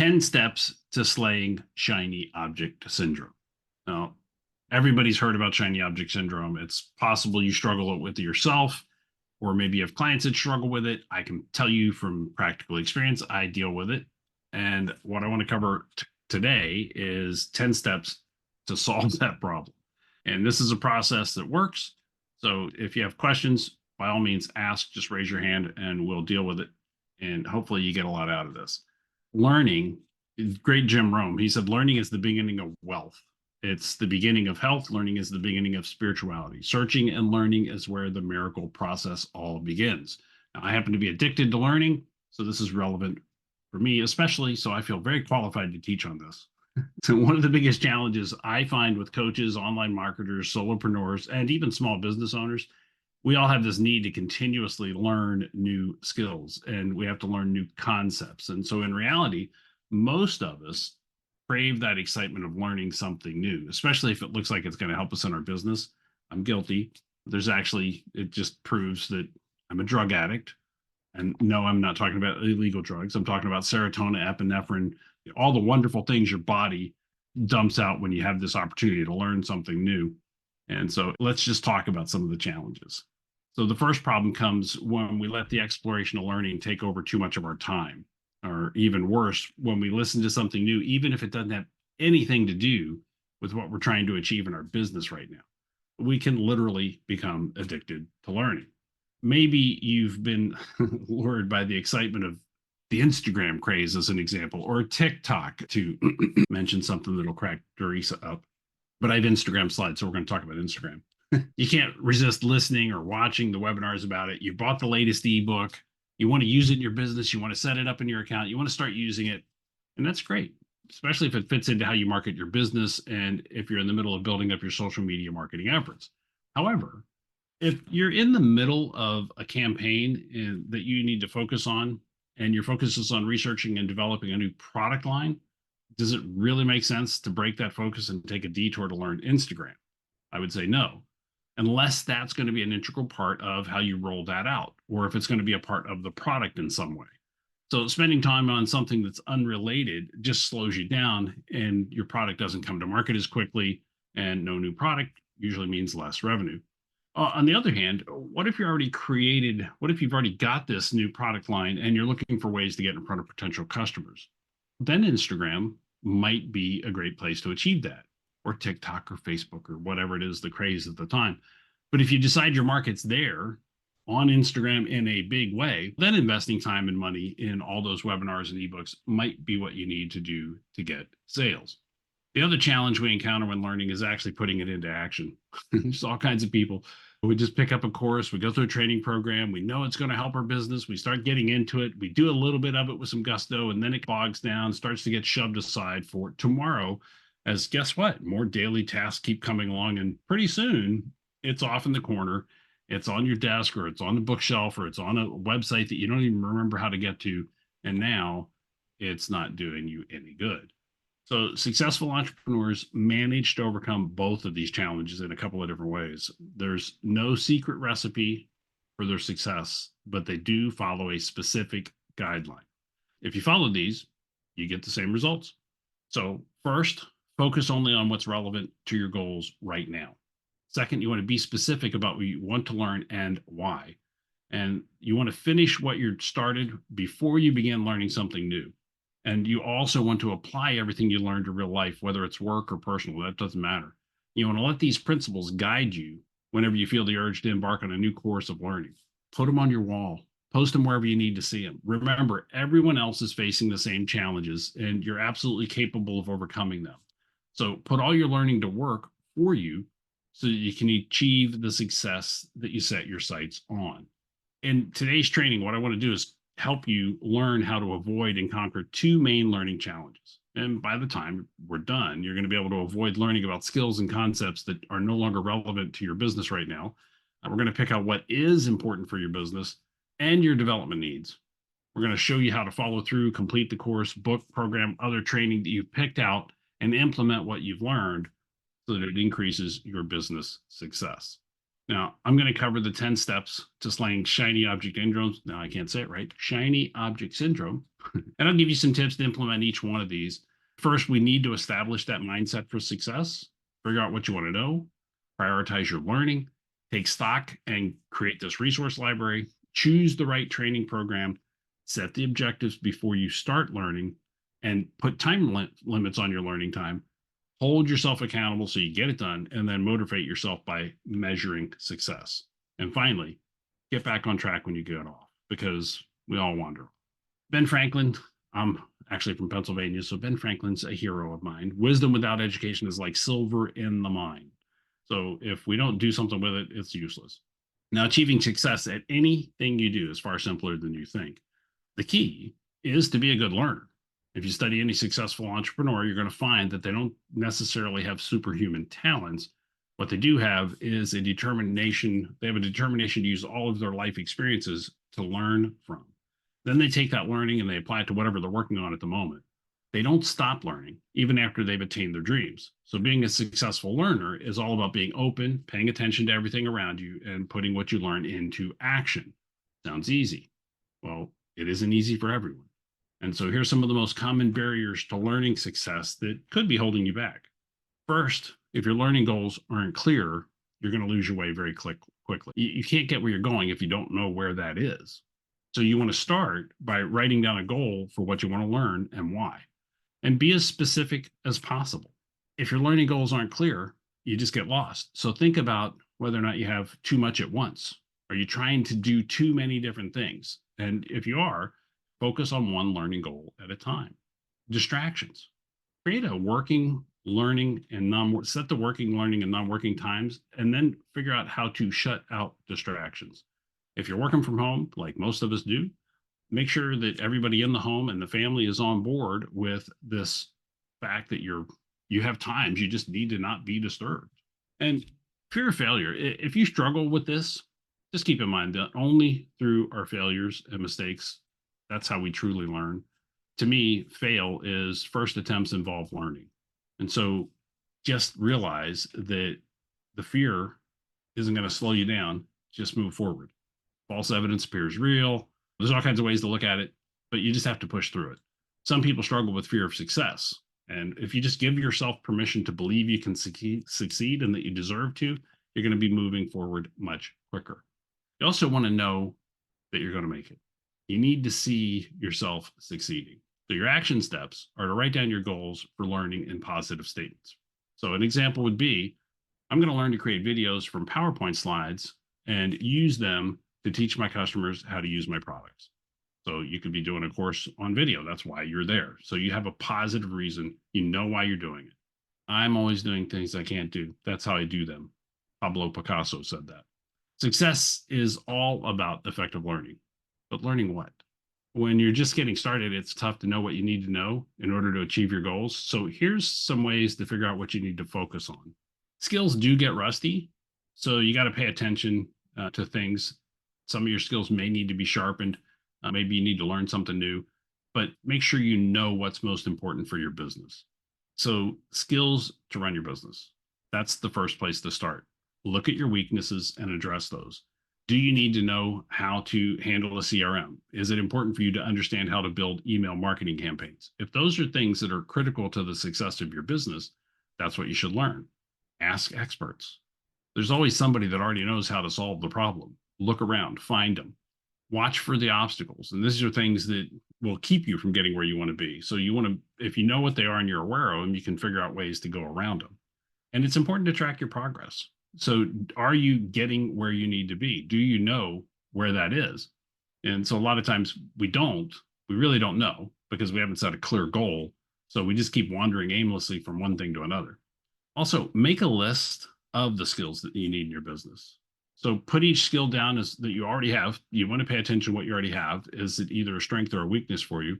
10 steps to slaying shiny object syndrome. Now, everybody's heard about shiny object syndrome. It's possible you struggle with it yourself, or maybe you have clients that struggle with it. I can tell you from practical experience, I deal with it. And what I want to cover today is 10 steps to solve that problem. And this is a process that works. So if you have questions, by all means, ask, just raise your hand and we'll deal with it. And hopefully you get a lot out of this. Learning, great Jim Rome, he said, learning is the beginning of wealth. It's the beginning of health. Learning is the beginning of spirituality. Searching and learning is where the miracle process all begins. Now, I happen to be addicted to learning, so this is relevant for me, especially, so I feel very qualified to teach on this. So one of the biggest challenges I find with coaches, online marketers, solopreneurs, and even small business owners, we all have this need to continuously learn new skills and we have to learn new concepts. And so in reality, most of us crave that excitement of learning something new, especially if it looks like it's going to help us in our business. I'm guilty. It just proves that I'm a drug addict. And no, I'm not talking about illegal drugs. I'm talking about serotonin, epinephrine, all the wonderful things your body dumps out when you have this opportunity to learn something new. And so let's just talk about some of the challenges. So the first problem comes when we let the exploration of learning take over too much of our time, or even worse, when we listen to something new, even if it doesn't have anything to do with what we're trying to achieve in our business right now. We can literally become addicted to learning. Maybe you've been lured by the excitement of the Instagram craze as an example, or TikTok, to mention something that'll crack Teresa up. But I have Instagram slides, so we're going to talk about Instagram. You can't resist listening or watching the webinars about it. You bought the latest ebook. You want to use it in your business. You want to set it up in your account. You want to start using it. And that's great, especially if it fits into how you market your business and if you're in the middle of building up your social media marketing efforts. However, if you're in the middle of a campaign that you need to focus on, and your focus is on researching and developing a new product line, does it really make sense to break that focus and take a detour to learn Instagram? I would say no, unless that's going to be an integral part of how you roll that out, or if it's going to be a part of the product in some way. So spending time on something that's unrelated just slows you down and your product doesn't come to market as quickly, and no new product usually means less revenue. On the other hand, what if you've already got this new product line and you're looking for ways to get in front of potential customers? Then Instagram might be a great place to achieve that, or TikTok or Facebook or whatever it is, the craze at the time. But if you decide your market's there on Instagram in a big way, then investing time and money in all those webinars and ebooks might be what you need to do to get sales. The other challenge we encounter when learning is actually putting it into action. There's all kinds of people. We just pick up a course, we go through a training program, we know it's going to help our business, we start getting into it, we do a little bit of it with some gusto, and then it bogs down, starts to get shoved aside for tomorrow, as guess what? More daily tasks keep coming along, and pretty soon it's off in the corner, it's on your desk, or it's on the bookshelf, or it's on a website that you don't even remember how to get to, and now it's not doing you any good. So successful entrepreneurs manage to overcome both of these challenges in a couple of different ways. There's no secret recipe for their success, but they do follow a specific guideline. If you follow these, you get the same results. So first, focus only on what's relevant to your goals right now. Second, you want to be specific about what you want to learn and why. And you want to finish what you started before you begin learning something new. And you also want to apply everything you learned to real life, whether it's work or personal, that doesn't matter. You want to let these principles guide you whenever you feel the urge to embark on a new course of learning. Put them on your wall, post them wherever you need to see them. Remember, everyone else is facing the same challenges and you're absolutely capable of overcoming them. So put all your learning to work for you so that you can achieve the success that you set your sights on. In today's training, what I want to do is help you learn how to avoid and conquer two main learning challenges. And by the time we're done, you're going to be able to avoid learning about skills and concepts that are no longer relevant to your business right now. We're going to pick out what is important for your business and your development needs. We're going to show you how to follow through, complete the course, book, program, other training that you've picked out, and implement what you've learned so that it increases your business success. Now, I'm going to cover the 10 steps to slaying shiny object syndromes. Now, I can't say it right. Shiny object syndrome. And I'll give you some tips to implement each one of these. First, we need to establish that mindset for success, figure out what you want to know, prioritize your learning, take stock and create this resource library, choose the right training program, set the objectives before you start learning, and put time limits on your learning time. Hold yourself accountable so you get it done, and then motivate yourself by measuring success. And finally, get back on track when you get off, because we all wander. Ben Franklin, I'm actually from Pennsylvania, so Ben Franklin's a hero of mine. Wisdom without education is like silver in the mine. So if we don't do something with it, it's useless. Now, achieving success at anything you do is far simpler than you think. The key is to be a good learner. If you study any successful entrepreneur, you're going to find that they don't necessarily have superhuman talents. What they do have is a determination. They have a determination to use all of their life experiences to learn from. Then they take that learning and they apply it to whatever they're working on at the moment. They don't stop learning even after they've attained their dreams. So being a successful learner is all about being open, paying attention to everything around you, and putting what you learn into action. Sounds easy. Well, it isn't easy for everyone. And so here's some of the most common barriers to learning success that could be holding you back. First, if your learning goals aren't clear, you're going to lose your way very quickly. You can't get where you're going if you don't know where that is. So you want to start by writing down a goal for what you want to learn and why, and be as specific as possible. If your learning goals aren't clear, you just get lost. So think about whether or not you have too much at once. Are you trying to do too many different things? And if you are, focus on one learning goal at a time. Distractions. Create a working, learning, and set the working, learning, and non-working times, and then figure out how to shut out distractions. If you're working from home, like most of us do, make sure that everybody in the home and the family is on board with this fact that you have times you just need to not be disturbed. And fear of failure. If you struggle with this, just keep in mind that only through our failures and mistakes, that's how we truly learn. To me, fail is first attempts involve learning. And so just realize that the fear isn't going to slow you down. Just move forward. False evidence appears real. There's all kinds of ways to look at it, but you just have to push through it. Some people struggle with fear of success. And if you just give yourself permission to believe you can succeed and that you deserve to, you're going to be moving forward much quicker. You also want to know that you're going to make it. You need to see yourself succeeding. So your action steps are to write down your goals for learning in positive statements. So an example would be, I'm going to learn to create videos from PowerPoint slides and use them to teach my customers how to use my products. So you could be doing a course on video. That's why you're there. So you have a positive reason. You know why you're doing it. I'm always doing things I can't do. That's how I do them. Pablo Picasso said that. Success is all about effective learning. But learning what? When you're just getting started, it's tough to know what you need to know in order to achieve your goals. So here's some ways to figure out what you need to focus on. Skills do get rusty, so you got to pay attention to things. Some of your skills may need to be sharpened. Maybe you need to learn something new, but make sure you know what's most important for your business. So skills to run your business. That's the first place to start. Look at your weaknesses and address those. Do you need to know how to handle a CRM? Is it important for you to understand how to build email marketing campaigns? If those are things that are critical to the success of your business, that's what you should learn. Ask experts. There's always somebody that already knows how to solve the problem. Look around, find them. Watch for the obstacles. And these are things that will keep you from getting where you want to be. So you want to, if you know what they are and you're aware of them, you can figure out ways to go around them. And it's important to track your progress. So are you getting where you need to be? Do you know where that is? And so a lot of times we really don't know because we haven't set a clear goal. So we just keep wandering aimlessly from one thing to another. Also, make a list of the skills that you need in your business. So put each skill down as that you already have. You want to pay attention to what you already have. Is it either a strength or a weakness for you?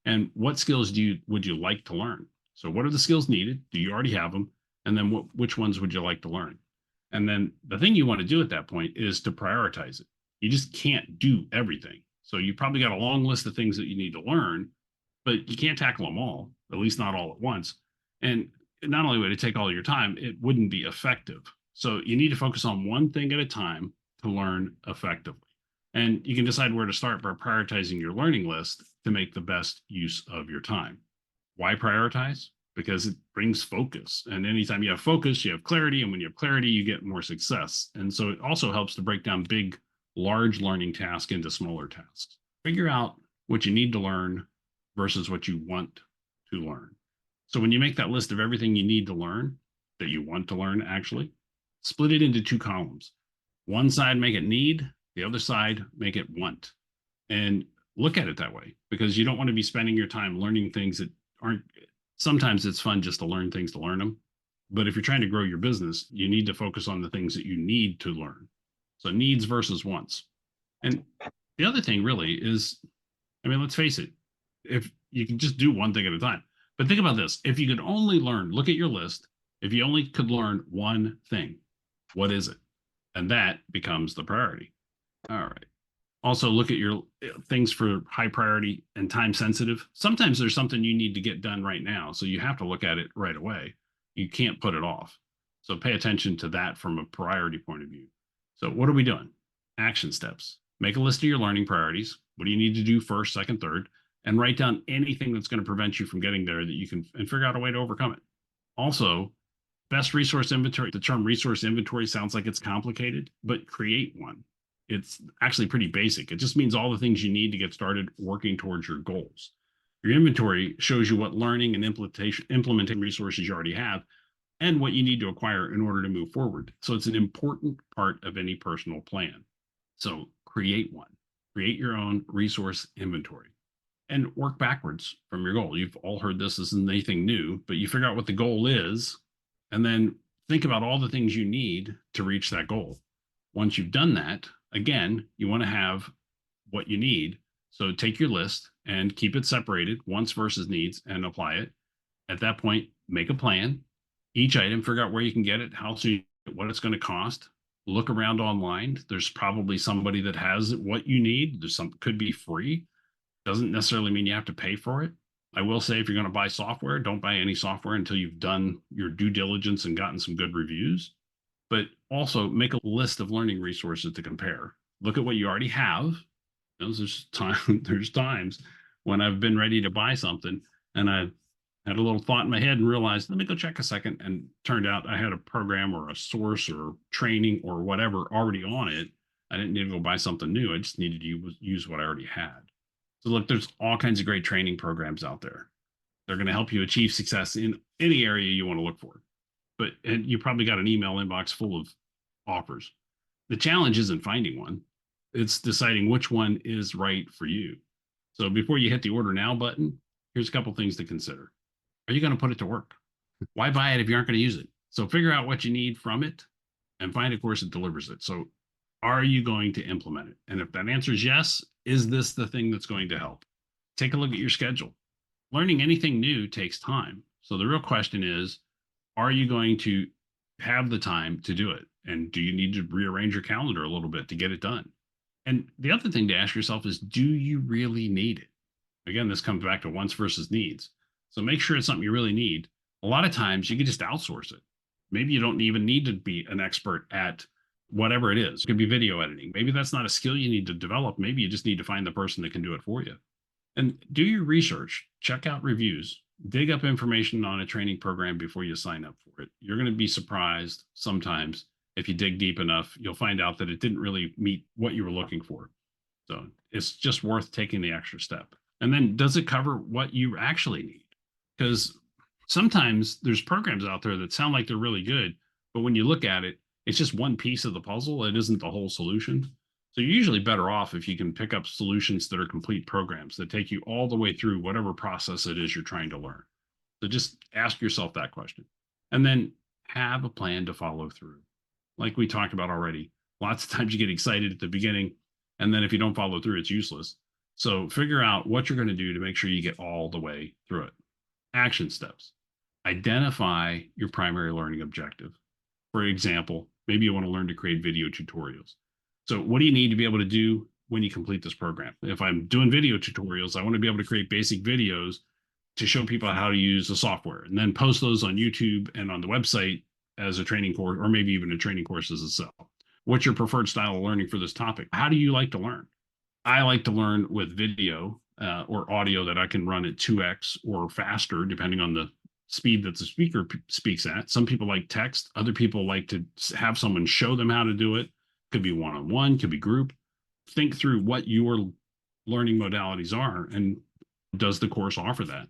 And what skills would you like to learn? So what are the skills needed? Do you already have them? And then which ones would you like to learn? And then the thing you want to do at that point is to prioritize it. You just can't do everything. So you probably got a long list of things that you need to learn, but you can't tackle them all, at least not all at once. And not only would it take all your time, it wouldn't be effective. So you need to focus on one thing at a time to learn effectively. And you can decide where to start by prioritizing your learning list to make the best use of your time. Why prioritize? Because it brings focus. And anytime you have focus, you have clarity. And when you have clarity, you get more success. And so it also helps to break down big, large learning tasks into smaller tasks. Figure out what you need to learn versus what you want to learn. So when you make that list of everything you need to learn, that you want to learn actually, split it into two columns. One side, make it need, the other side, make it want. And look at it that way, because you don't want to be spending your time learning things that aren't. Sometimes it's fun just to learn things to learn them. But if you're trying to grow your business, you need to focus on the things that you need to learn. So needs versus wants. And the other thing really is, I mean, let's face it, if you can just do one thing at a time. But think about this. If you could only learn, look at your list. If you only could learn one thing, what is it? And that becomes the priority. All right. Also, look at your things for high priority and time sensitive. Sometimes there's something you need to get done right now. So you have to look at it right away. You can't put it off. So pay attention to that from a priority point of view. So what are we doing? Action steps. Make a list of your learning priorities. What do you need to do first, second, third? And write down anything that's going to prevent you from getting there that you can, and figure out a way to overcome it. Also, best resource inventory. The term resource inventory sounds like it's complicated, but create one. It's actually pretty basic. It just means all the things you need to get started working towards your goals. Your inventory shows you what learning and implementing resources you already have and what you need to acquire in order to move forward. So it's an important part of any personal plan. So create one. Create your own resource inventory and work backwards from your goal. You've all heard this isn't anything new, but you figure out what the goal is and then think about all the things you need to reach that goal. Once you've done that, again, you want to have what you need. So take your list and keep it separated, wants versus needs, and apply it. At that point, make a plan. Each item, figure out where you can get it, how soon, what it's going to cost. Look around online. There's probably somebody that has what you need. There's some could be free. Doesn't necessarily mean you have to pay for it. I will say if you're going to buy software, don't buy any software until you've done your due diligence and gotten some good reviews. But also make a list of learning resources to compare. Look at what you already have. There's times when I've been ready to buy something and I had a little thought in my head and realized, let me go check a second. And turned out I had a program or a source or training or whatever already on it. I didn't need to go buy something new. I just needed to use what I already had. So look, there's all kinds of great training programs out there. They're going to help you achieve success in any area you want to look for. And you probably got an email inbox full of offers. The challenge isn't finding one. It's deciding which one is right for you. So before you hit the order now button, here's a couple things to consider. Are you going to put it to work? Why buy it if you aren't going to use it? So figure out what you need from it and find a course that delivers it. So are you going to implement it? And if that answer is yes, is this the thing that's going to help? Take a look at your schedule. Learning anything new takes time. So the real question is, are you going to have the time to do it? And do you need to rearrange your calendar a little bit to get it done? And the other thing to ask yourself is, do you really need it? Again, this comes back to wants versus needs. So make sure it's something you really need. A lot of times you can just outsource it. Maybe you don't even need to be an expert at whatever it is. It could be video editing. Maybe that's not a skill you need to develop. Maybe you just need to find the person that can do it for you. And do your research, check out reviews, dig up information on a training program before you sign up for it. You're going to be surprised sometimes. If you dig deep enough, you'll find out that it didn't really meet what you were looking for. So it's just worth taking the extra step. And then does it cover what you actually need? Because sometimes there's programs out there that sound like they're really good, but when you look at it, it's just one piece of the puzzle. It isn't the whole solution. So you're usually better off if you can pick up solutions that are complete programs that take you all the way through whatever process it is you're trying to learn. So just ask yourself that question. And then have a plan to follow through. Like we talked about already, lots of times you get excited at the beginning, and then if you don't follow through, it's useless. So figure out what you're going to do to make sure you get all the way through it. Action steps. Identify your primary learning objective. For example, maybe you want to learn to create video tutorials. So what do you need to be able to do when you complete this program? If I'm doing video tutorials, I want to be able to create basic videos to show people how to use the software and then post those on YouTube and on the website as a training course, or maybe even a training course as itself. What's your preferred style of learning for this topic? How do you like to learn? I like to learn with video or audio that I can run at 2x or faster, depending on the speed that the speaker speaks at. Some people like text. Other people like to have someone show them how to do it. Could be one-on-one, could be group. Think through what your learning modalities are, and does the course offer that?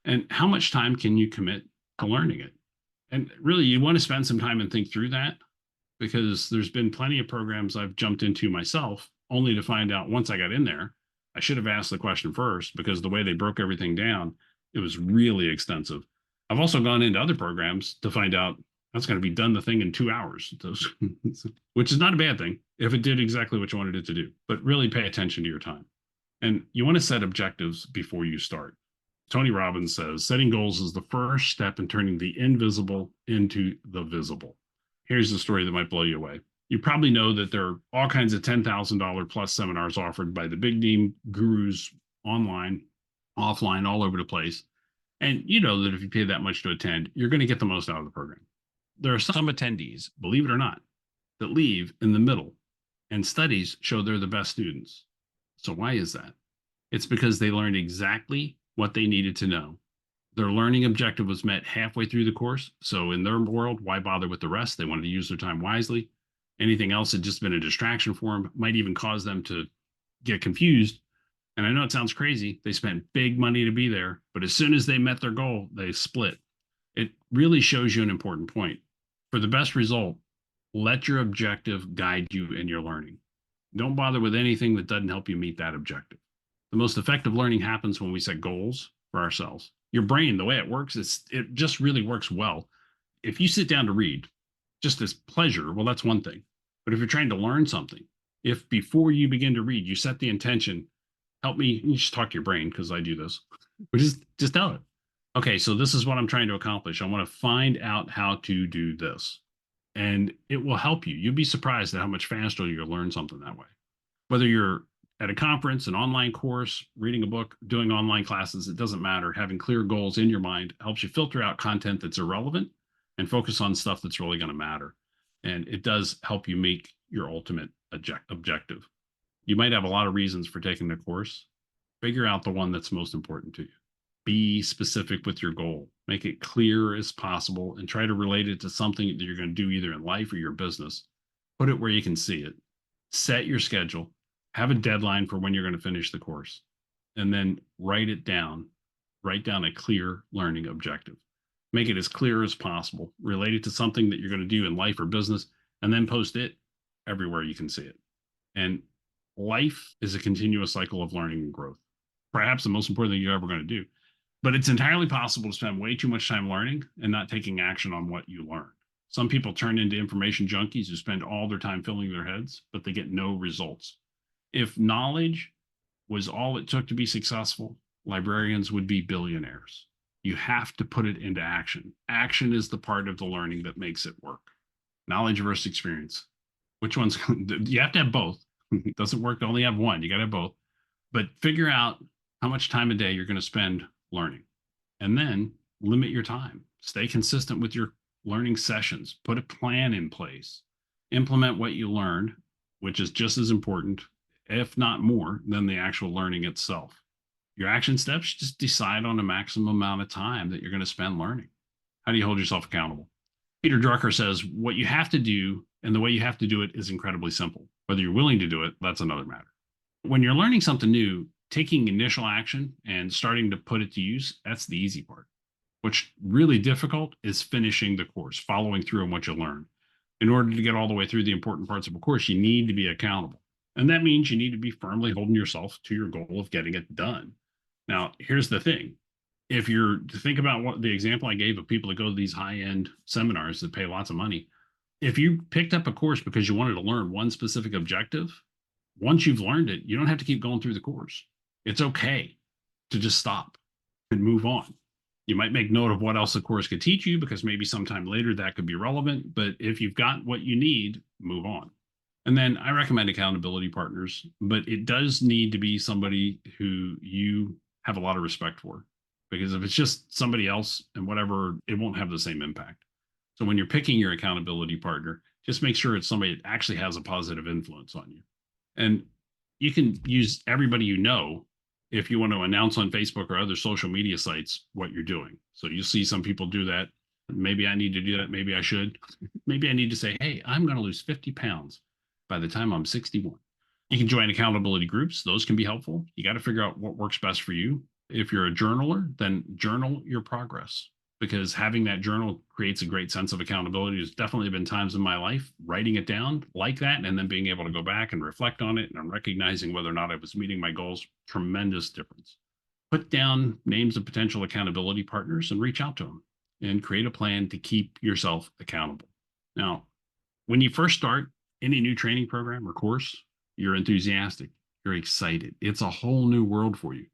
And how much time can you commit to learning it? And really, you want to spend some time and think through that, because there's been plenty of programs I've jumped into myself, only to find out once I got in there, I should have asked the question first, because the way they broke everything down, it was really extensive. I've also gone into other programs to find out that's going to be done the thing in 2 hours, which is not a bad thing if it did exactly what you wanted it to do. But really pay attention to your time. And you want to set objectives before you start. Tony Robbins says setting goals is the first step in turning the invisible into the visible. Here's the story that might blow you away. You probably know that there are all kinds of $10,000 plus seminars offered by the big name gurus online, offline, all over the place. And you know that if you pay that much to attend, you're going to get the most out of the program. There are some attendees, believe it or not, that leave in the middle, and studies show they're the best students. So why is that? It's because they learned exactly what they needed to know. Their learning objective was met halfway through the course. So in their world, why bother with the rest? They wanted to use their time wisely. Anything else had just been a distraction for them, might even cause them to get confused. And I know it sounds crazy. They spent big money to be there, but as soon as they met their goal, they split. It really shows you an important point. For the best result, let your objective guide you in your learning. Don't bother with anything that doesn't help you meet that objective. The most effective learning happens when we set goals for ourselves. Your brain, the way it works, it just really works well. If you sit down to read just as pleasure, well, that's one thing. But if you're trying to learn something, if before you begin to read, you set the intention, help me, you just talk to your brain, because I do this, but just tell it. Okay, so this is what I'm trying to accomplish. I want to find out how to do this. And it will help you. You'll be surprised at how much faster you'll learn something that way. Whether you're at a conference, an online course, reading a book, doing online classes, it doesn't matter. Having clear goals in your mind helps you filter out content that's irrelevant and focus on stuff that's really going to matter. And it does help you make your ultimate objective. You might have a lot of reasons for taking the course. Figure out the one that's most important to you. Be specific with your goal. Make it clear as possible and try to relate it to something that you're going to do either in life or your business. Put it where you can see it. Set your schedule. Have a deadline for when you're going to finish the course. And then write it down. Write down a clear learning objective. Make it as clear as possible. Relate it to something that you're going to do in life or business, and then post it everywhere you can see it. And life is a continuous cycle of learning and growth. Perhaps the most important thing you're ever going to do. But it's entirely possible to spend way too much time learning and not taking action on what you learn. Some people turn into information junkies who spend all their time filling their heads, but they get no results. If knowledge was all it took to be successful, librarians would be billionaires. You have to put it into action. Action is the part of the learning that makes it work. Knowledge versus experience. Which one's, you have to have both. It doesn't work to only have one. You got to have both. But figure out how much time a day you're going to spend learning. And then limit your time. Stay consistent with your learning sessions. Put a plan in place. Implement what you learned, which is just as important, if not more, than the actual learning itself. Your action steps, just decide on a maximum amount of time that you're going to spend learning. How do you hold yourself accountable? Peter Drucker says, what you have to do and the way you have to do it is incredibly simple. Whether you're willing to do it, that's another matter. When you're learning something new, taking initial action and starting to put it to use, that's the easy part. What's really difficult is finishing the course, following through on what you learn. In order to get all the way through the important parts of a course, you need to be accountable. And that means you need to be firmly holding yourself to your goal of getting it done. Now, here's the thing. If you're to think about what the example I gave of people that go to these high-end seminars that pay lots of money, if you picked up a course because you wanted to learn one specific objective, once you've learned it, you don't have to keep going through the course. It's okay to just stop and move on. You might make note of what else the course could teach you, because maybe sometime later that could be relevant. But if you've got what you need, move on. And then I recommend accountability partners, but it does need to be somebody who you have a lot of respect for, because if it's just somebody else and whatever, it won't have the same impact. So when you're picking your accountability partner, just make sure it's somebody that actually has a positive influence on you. And you can use everybody you know if you want to announce on Facebook or other social media sites what you're doing. So you see some people do that. Maybe I need to do that. Maybe I should. Maybe I need to say, hey, I'm going to lose 50 pounds by the time I'm 61. You can join accountability groups. Those can be helpful. You got to figure out what works best for you. If you're a journaler, then journal your progress, because having that journal creates a great sense of accountability. There's definitely been times in my life writing it down like that and then being able to go back and reflect on it, and I'm recognizing whether or not I was meeting my goals. Tremendous difference. Put down names of potential accountability partners and reach out to them and create a plan to keep yourself accountable. Now, when you first start any new training program or course, you're enthusiastic, you're excited. It's a whole new world for you.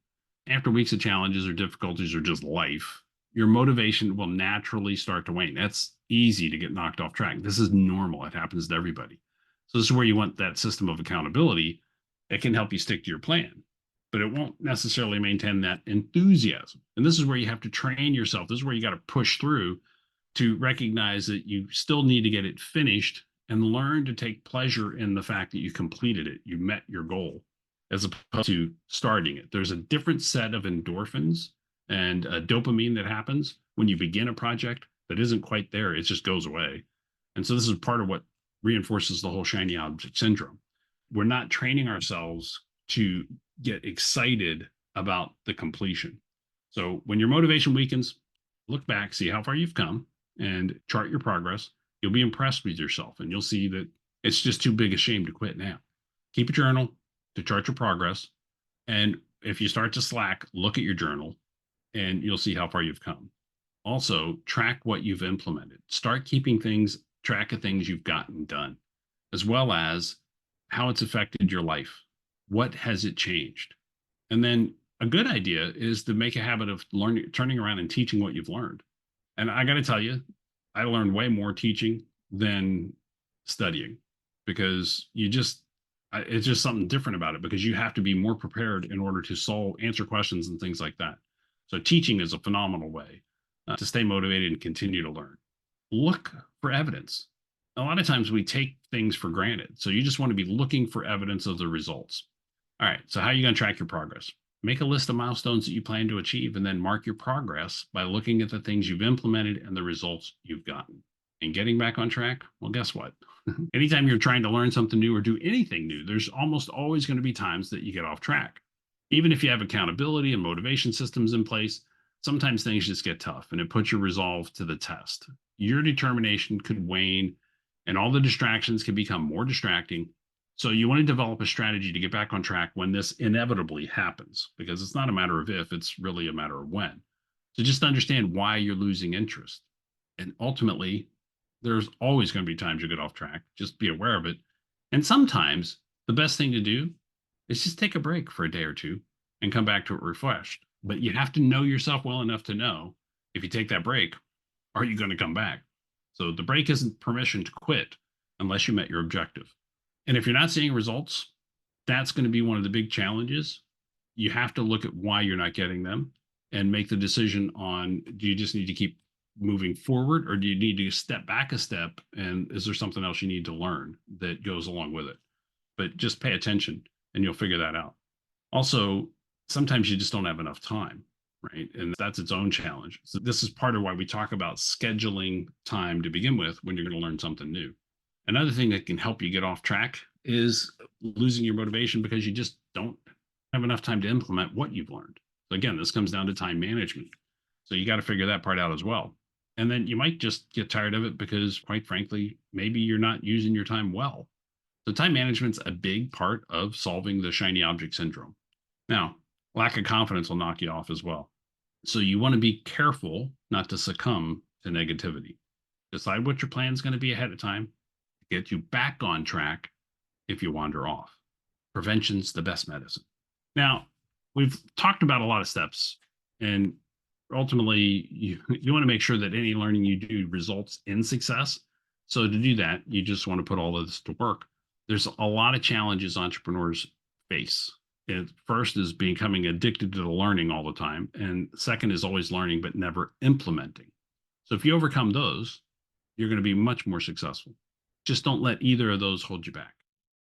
After weeks of challenges or difficulties or just life, your motivation will naturally start to wane. That's easy to get knocked off track. This is normal. It happens to everybody. So this is where you want that system of accountability that can help you stick to your plan, but it won't necessarily maintain that enthusiasm. And this is where you have to train yourself. This is where you got to push through to recognize that you still need to get it finished and learn to take pleasure in the fact that you completed it, you met your goal, as opposed to starting it. There's a different set of endorphins and dopamine that happens when you begin a project that isn't quite there. It just goes away. And so this is part of what reinforces the whole shiny object syndrome. We're not training ourselves to get excited about the completion. So when your motivation weakens, look back, see how far you've come, and chart your progress. You'll be impressed with yourself, and you'll see that it's just too big a shame to quit now. Keep a journal to chart your progress. And if you start to slack, look at your journal and you'll see how far you've come. Also, track what you've implemented. Start keeping track of things you've gotten done, as well as how it's affected your life. What has it changed? And then a good idea is to make a habit of turning around and teaching what you've learned. And I got to tell you, I learned way more teaching than studying, because it's just something different about it, because you have to be more prepared in order to answer questions and things like that. So teaching is a phenomenal way to stay motivated and continue to learn. Look for evidence. A lot of times we take things for granted. So you just want to be looking for evidence of the results. All right. So how are you going to track your progress? Make a list of milestones that you plan to achieve, and then mark your progress by looking at the things you've implemented and the results you've gotten. And getting back on track, well, guess what? Anytime you're trying to learn something new or do anything new, there's almost always going to be times that you get off track. Even if you have accountability and motivation systems in place, sometimes things just get tough and it puts your resolve to the test. Your determination could wane and all the distractions can become more distracting. So you want to develop a strategy to get back on track when this inevitably happens, because it's not a matter of if, it's really a matter of when. So just understand why you're losing interest. And ultimately, there's always going to be times you get off track. Just be aware of it. And sometimes the best thing to do is just take a break for a day or two and come back to it refreshed. But you have to know yourself well enough to know, if you take that break, are you going to come back? So the break isn't permission to quit unless you met your objective. And if you're not seeing results, that's going to be one of the big challenges. You have to look at why you're not getting them and make the decision on, do you just need to keep moving forward, or do you need to step back a step, and is there something else you need to learn that goes along with it? But just pay attention and you'll figure that out. Also, sometimes you just don't have enough time, right? And that's its own challenge. So this is part of why we talk about scheduling time to begin with when you're going to learn something new. Another thing that can help you get off track is losing your motivation because you just don't have enough time to implement what you've learned. So again, this comes down to time management. So you got to figure that part out as well. And then you might just get tired of it because, quite frankly, maybe you're not using your time well. So time management's a big part of solving the shiny object syndrome. Now, lack of confidence will knock you off as well. So you want to be careful not to succumb to negativity. Decide what your plan is going to be ahead of time. Get you back on track if you wander off. Prevention's the best medicine. Now, we've talked about a lot of steps, and ultimately you want to make sure that any learning you do results in success. So to do that, you just want to put all of this to work. There's a lot of challenges entrepreneurs face. And first is becoming addicted to the learning all the time. And second is always learning, but never implementing. So if you overcome those, you're going to be much more successful. Just don't let either of those hold you back.